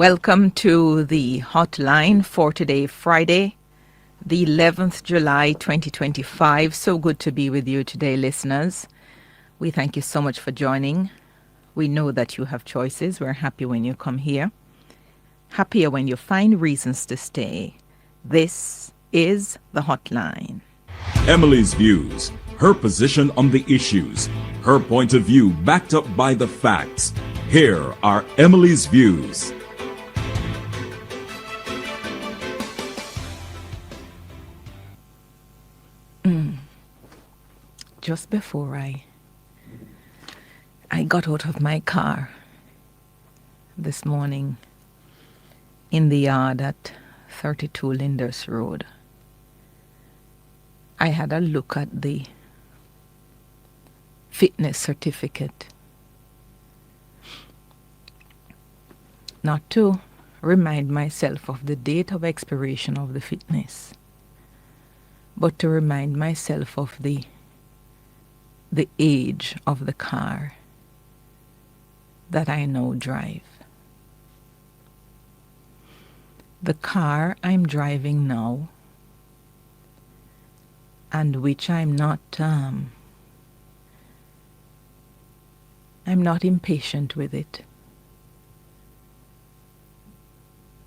Welcome to the hotline for today, Friday, the 11th July 2025. So good to be with you today, listeners. We thank you so much for joining. We know that you have choices. We're happy when you come here. Happier when you find reasons to stay. This is the hotline. Emily's views, her position on the issues, her point of view backed up by the facts. Here are Emily's views. Just before I got out of my car this morning in the yard at 32 Linders Road, I had a look at the fitness certificate. Not to remind myself of the date of expiration of the fitness, but to remind myself of the age of the car that I now drive. The car I'm driving now, and which I'm not impatient with it.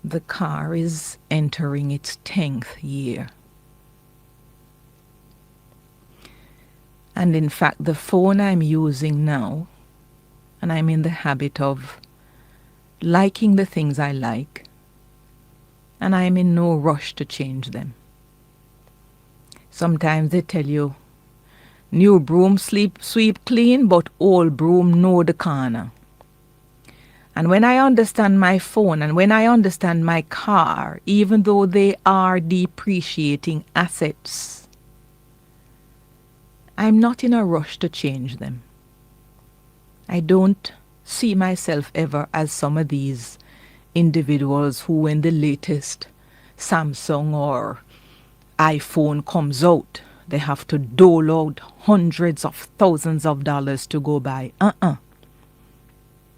The car is entering its 10th year. And in fact, the phone I'm using now, and I'm in the habit of liking the things I like, and I'm in no rush to change them. Sometimes they tell you, new broom sweep clean, but old broom know the corner. And when I understand my phone and when I understand my car, even though they are depreciating assets, I'm not in a rush to change them. I don't see myself ever as some of these individuals who, when the latest Samsung or iPhone comes out, they have to dole out hundreds of thousands of dollars to go buy. I'm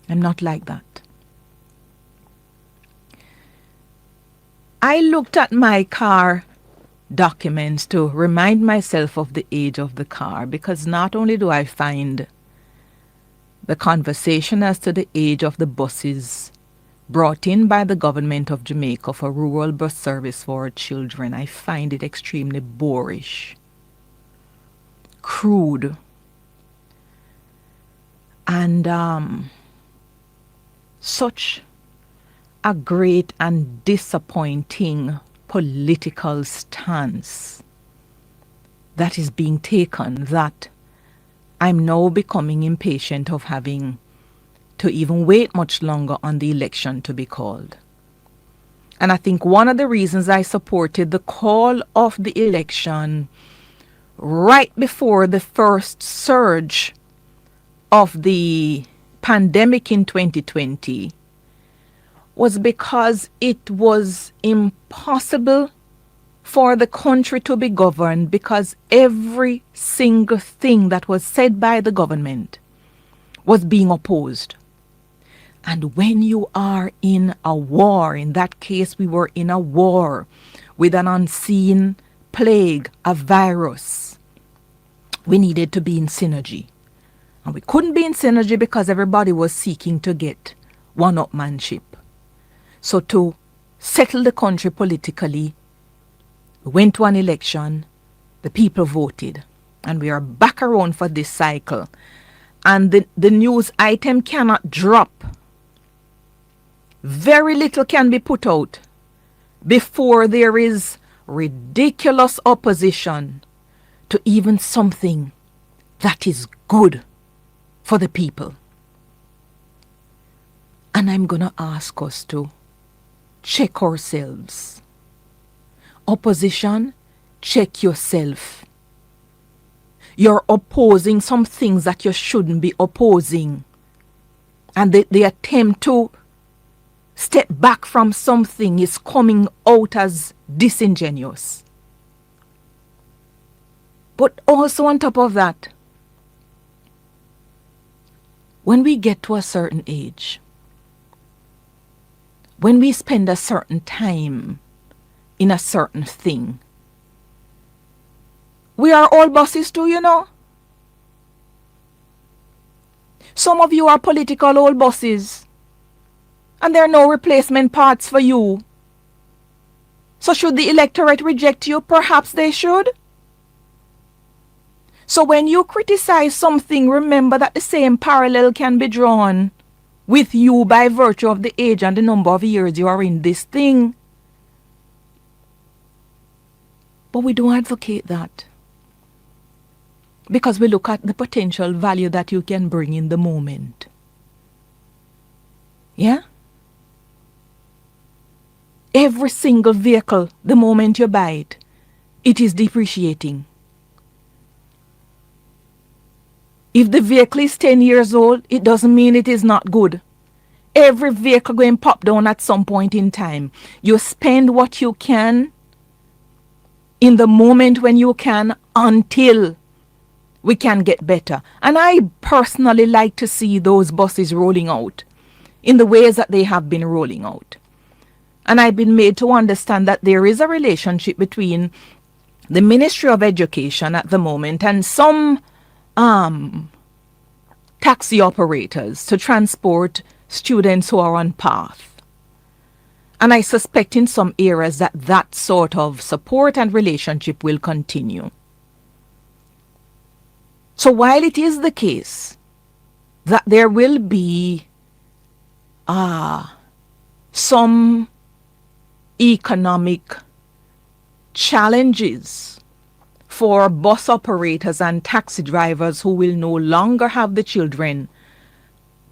not like that. I looked at my car documents to remind myself of the age of the car, because not only do I find the conversation as to the age of the buses brought in by the government of Jamaica for rural bus service for children, I find it extremely boorish, crude, and such a great and disappointing political stance that is being taken, that I'm now becoming impatient of having to even wait much longer on the election to be called. And I think one of the reasons I supported the call of the election right before the first surge of the pandemic in 2020 was because it was impossible for the country to be governed, because every single thing that was said by the government was being opposed. And when you are in a war, in that case we were in a war with an unseen plague, a virus, we needed to be in synergy. And we couldn't be in synergy because everybody was seeking to get one-upmanship. So to settle the country politically, we went to an election, the people voted, and we are back around for this cycle. And the news item cannot drop. Very little can be put out before there is ridiculous opposition to even something that is good for the people. And I'm going to ask us to check ourselves. Opposition, check yourself. You're opposing some things that you shouldn't be opposing. And the attempt to step back from something is coming out as disingenuous. But also on top of that, when we get to a certain age, when we spend a certain time in a certain thing, we are all bosses too, you know. Some of you are political old bosses, and there are no replacement parts for you. So should the electorate reject you? Perhaps they should. So when you criticize something, remember that the same parallel can be drawn with you by virtue of the age and the number of years you are in this thing. But we don't advocate that, because we look at the potential value that you can bring in the moment. Yeah? Every single vehicle, the moment you buy it, it is depreciating. If the vehicle is 10 years old, it doesn't mean it is not good. Every vehicle going pop down at some point in time. You spend what you can in the moment when you can until we can get better. And I personally like to see those buses rolling out in the ways that they have been rolling out. And I've been made to understand that there is a relationship between the Ministry of Education at the moment and some taxi operators to transport students who are on path. And I suspect in some areas that that sort of support and relationship will continue. So while it is the case that there will be some economic challenges for bus operators and taxi drivers who will no longer have the children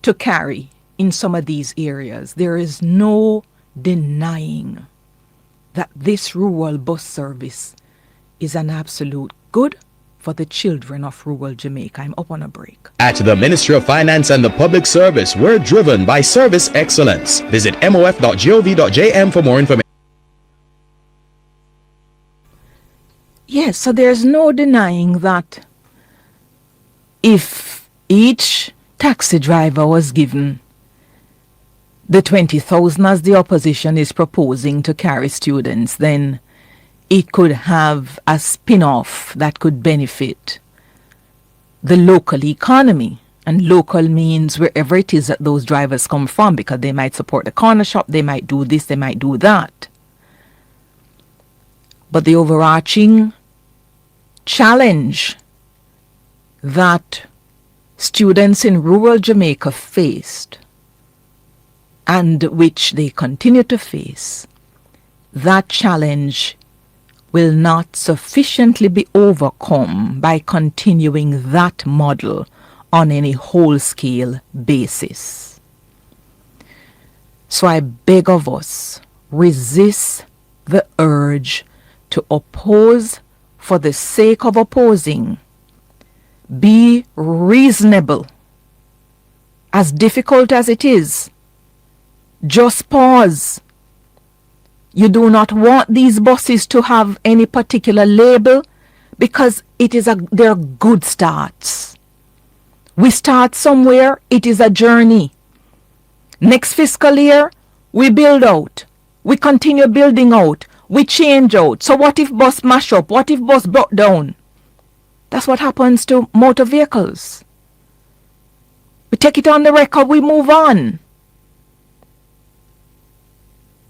to carry in some of these areas, there is no denying that this rural bus service is an absolute good for the children of rural Jamaica. I'm up on a break. At the Ministry of Finance and the Public Service, we're driven by service excellence. Visit mof.gov.jm for more information. Yes, so there's no denying that if each taxi driver was given the 20,000 as the opposition is proposing to carry students, then it could have a spin-off that could benefit the local economy. And local means wherever it is that those drivers come from, because they might support the corner shop, they might do this, they might do that. But the overarching challenge that students in rural Jamaica faced, and which they continue to face, that challenge will not sufficiently be overcome by continuing that model on any whole-scale basis. So I beg of us, resist the urge to oppose for the sake of opposing. Be reasonable. As difficult as it is, just pause. You do not want these buses to have any particular label, because they're good starts. We start somewhere, it is a journey. Next fiscal year, we build out. We continue building out. We change out. So what if bus mash up? What if bus broke down? That's what happens to motor vehicles. We take it on the record, we move on.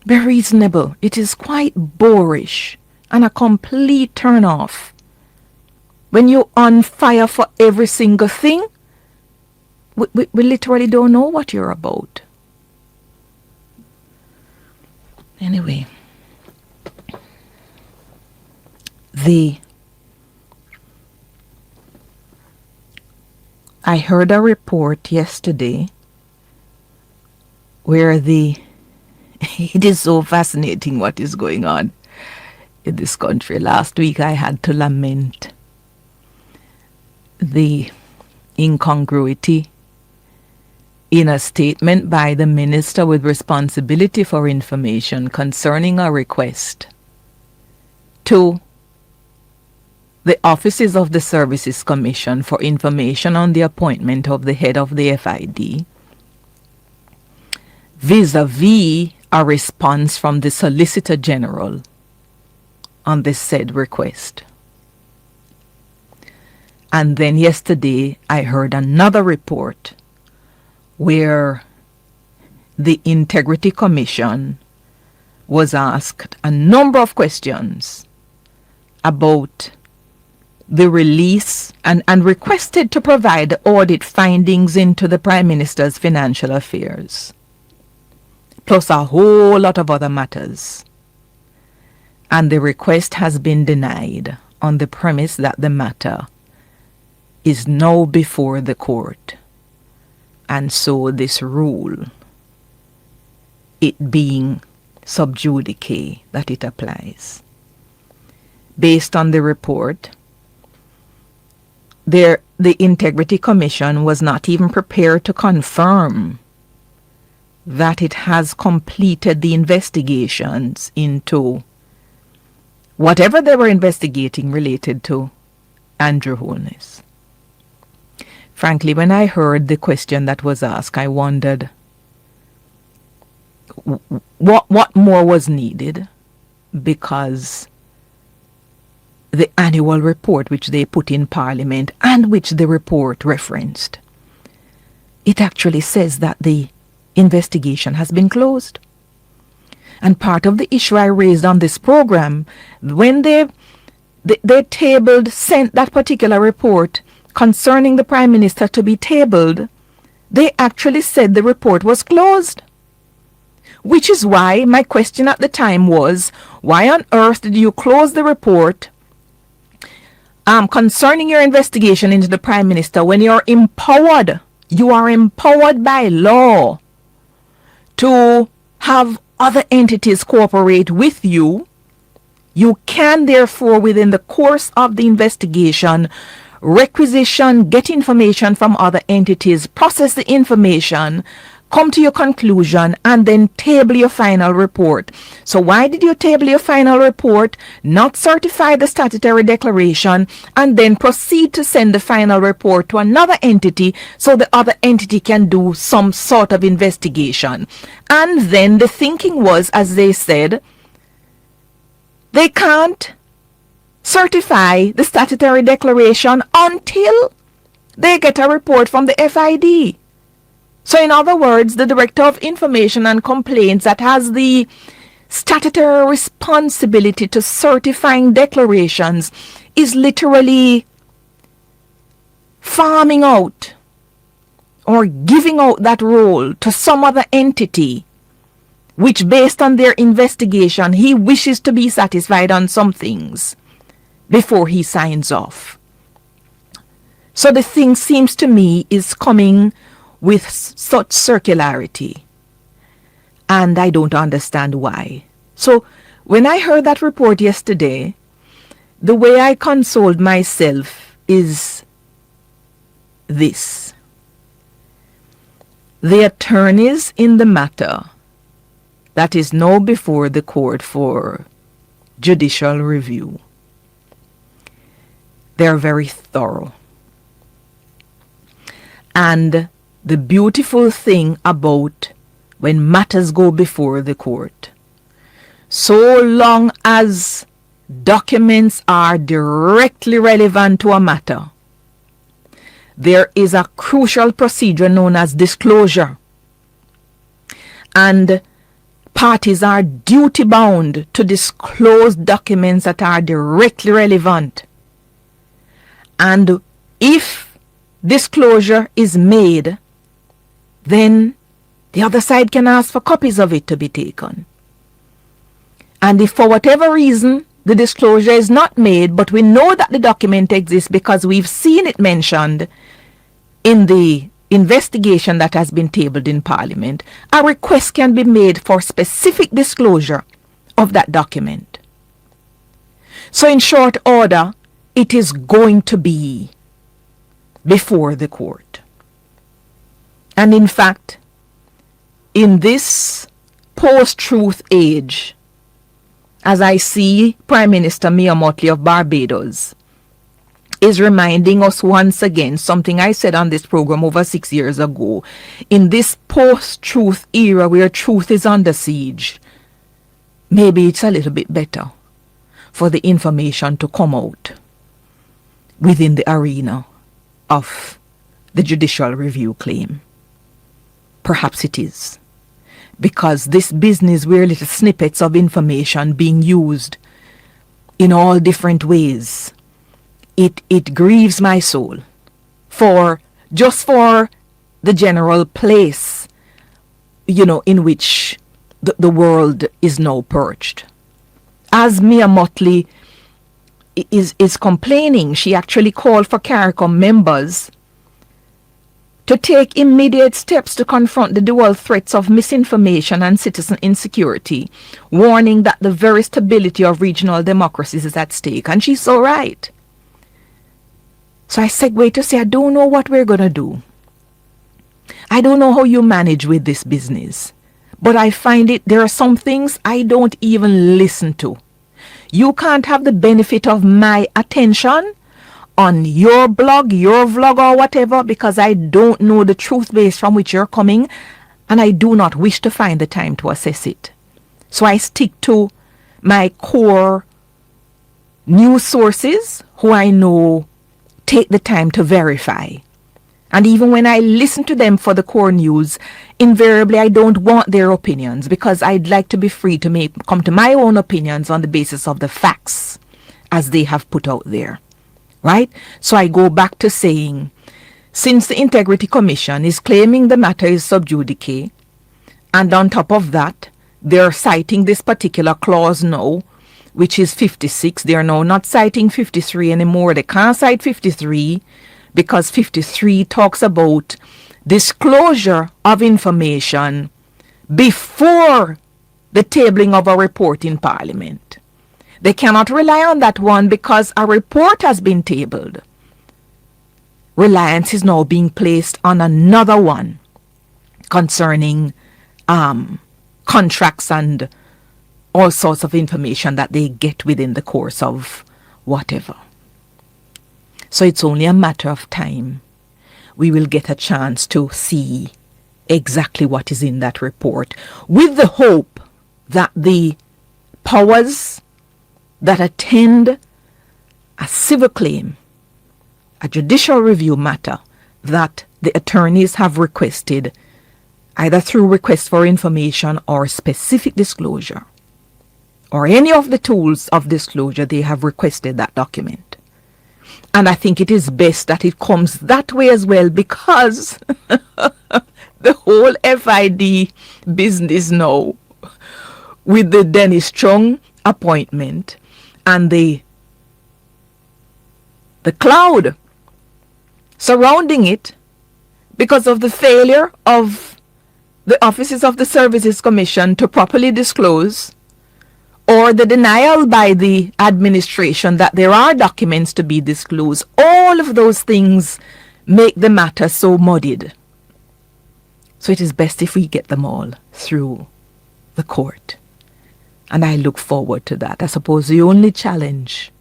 Be reasonable. It is quite boorish and a complete turn off when you're on fire for every single thing. We literally don't know what you're about. Anyway, I heard a report yesterday where it is so fascinating what is going on in this country. Last week I had to lament the incongruity in a statement by the Minister with responsibility for information concerning a request to the offices of the Services Commission for information on the appointment of the head of the FID vis-a-vis a response from the Solicitor General on this said request. And then yesterday I heard another report where the Integrity Commission was asked a number of questions about the release and requested to provide the audit findings into the Prime Minister's financial affairs, plus a whole lot of other matters. And the request has been denied on the premise that the matter is now before the court. And so this rule, it being sub judice, that it applies. Based on the report, the Integrity Commission was not even prepared to confirm that it has completed the investigations into whatever they were investigating related to Andrew Holness. Frankly, when I heard the question that was asked, I wondered what more was needed, because the annual report which they put in Parliament and which the report referenced, it actually says that the investigation has been closed. And part of the issue I raised on this program, when they sent that particular report concerning the Prime Minister to be tabled, they actually said the report was closed. Which is why my question at the time was, why on earth did you close the report concerning your investigation into the Prime Minister when you're empowered? You are empowered by law to have other entities cooperate with you. You can therefore, within the course of the investigation, requisition, get information from other entities, process the information, come to your conclusion, and then table your final report. So why did you table your final report, not certify the statutory declaration, and then proceed to send the final report to another entity so the other entity can do some sort of investigation? And then the thinking was, as they said, they can't certify the statutory declaration until they get a report from the FID. So in other words, the Director of Information and Complaints, that has the statutory responsibility to certifying declarations, is literally farming out or giving out that role to some other entity, which based on their investigation, he wishes to be satisfied on some things before he signs off. So the thing seems to me is coming with such circularity, and I don't understand why. So when I heard that report yesterday, the way I consoled myself is this: the attorneys in the matter that is now before the court for judicial review, they're very thorough. And the beautiful thing about when matters go before the court, so long as documents are directly relevant to a matter, there is a crucial procedure known as disclosure. And parties are duty bound to disclose documents that are directly relevant. And if disclosure is made, then the other side can ask for copies of it to be taken. And if for whatever reason the disclosure is not made, but we know that the document exists because we've seen it mentioned in the investigation that has been tabled in Parliament, a request can be made for specific disclosure of that document. So in short order, it is going to be before the court. And in fact, in this post-truth age, as I see Prime Minister Mia Mottley of Barbados is reminding us once again something I said on this program over 6 years ago. In this post-truth era where truth is under siege, maybe it's a little bit better for the information to come out within the arena of the judicial review claim. Perhaps it is. Because this business where little snippets of information being used in all different ways, it grieves my soul for the general place, in which the world is now perched. As Mia Motley is complaining, she actually called for CARICOM members to take immediate steps to confront the dual threats of misinformation and citizen insecurity, warning that the very stability of regional democracies is at stake. And she's so right. So I segue to say, I don't know what we're going to do. I don't know how you manage with this business. But I find there are some things I don't even listen to. You can't have the benefit of my attention on your blog, your vlog, or whatever, because I don't know the truth base from which you're coming, and I do not wish to find the time to assess it. So I stick to my core news sources, who I know take the time to verify. And even when I listen to them for the core news, invariably I don't want their opinions, because I'd like to be free to come to my own opinions on the basis of the facts as they have put out there. Right? So I go back to saying, since the Integrity Commission is claiming the matter is sub judice, and on top of that, they're citing this particular clause now, which is 56. They're now not citing 53 anymore. They can't cite 53 because 53 talks about disclosure of information before the tabling of a report in Parliament. They cannot rely on that one because a report has been tabled. Reliance is now being placed on another one concerning contracts and all sorts of information that they get within the course of whatever. So it's only a matter of time. We will get a chance to see exactly what is in that report, with the hope that the powers that attend a civil claim, a judicial review matter that the attorneys have requested, either through request for information or specific disclosure, or any of the tools of disclosure, they have requested that document. And I think it is best that it comes that way as well, because the whole FID business now, with the Dennis Chung appointment and the cloud surrounding it, because of the failure of the offices of the Services Commission to properly disclose, or the denial by the administration that there are documents to be disclosed, all of those things make the matter so muddied. So it is best if we get them all through the court. And I look forward to that. I suppose the only challenge,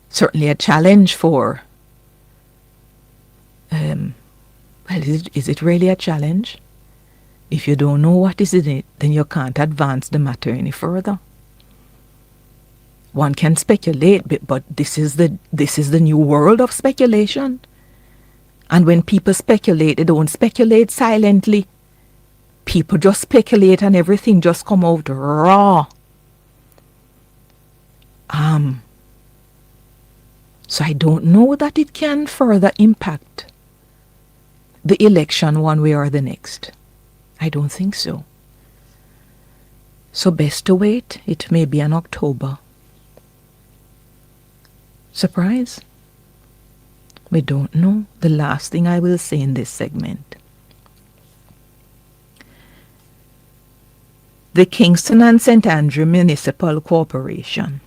certainly a challenge for, is it really a challenge? If you don't know what is in it, then you can't advance the matter any further. One can speculate, but this is the new world of speculation. And when people speculate, they don't speculate silently. People just speculate and everything just come out raw. So I don't know that it can further impact the election one way or the next. I don't think so. So best to wait. It may be an October surprise. We don't know. The last thing I will say in this segment. The Kingston and St. Andrew Municipal Corporation.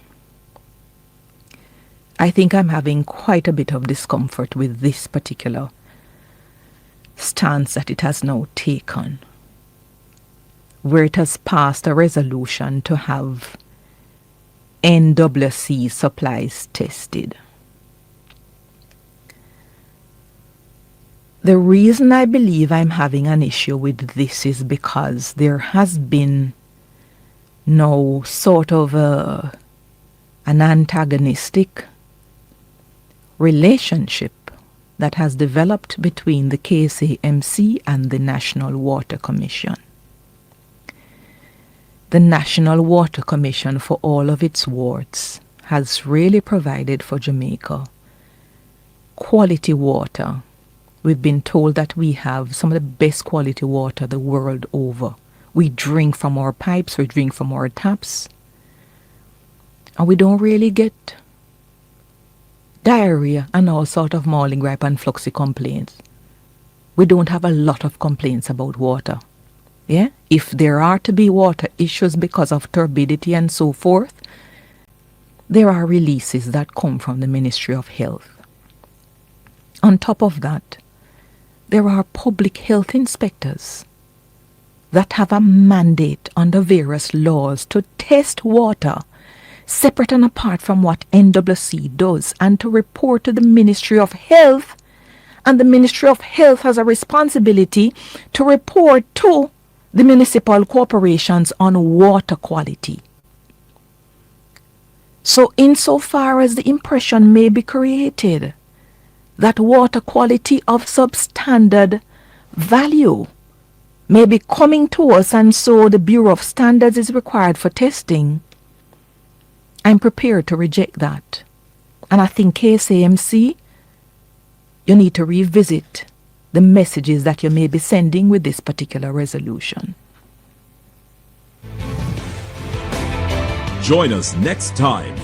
I think I'm having quite a bit of discomfort with this particular stance that it has now taken, where it has passed a resolution to have NWC supplies tested. The reason I believe I'm having an issue with this is because there has been no sort of an antagonistic relationship that has developed between the KSAMC and the National Water Commission. The National Water Commission, for all of its wards, has really provided for Jamaica quality water. We've been told that we have some of the best quality water the world over. We drink from our pipes, we drink from our taps, and we don't really get diarrhea and all sort of mauling gripe and fluxy complaints. We don't have a lot of complaints about water. Yeah? If there are to be water issues because of turbidity and so forth, there are releases that come from the Ministry of Health. On top of that, there are public health inspectors that have a mandate under various laws to test water separate and apart from what NWC does, and to report to the Ministry of Health. And the Ministry of Health has a responsibility to report to the municipal corporations on water quality. So insofar as the impression may be created that water quality of substandard value may be coming to us, and so the Bureau of Standards is required for testing, I'm prepared to reject that. And I think KSAMC, you need to revisit the messages that you may be sending with this particular resolution. Join us next time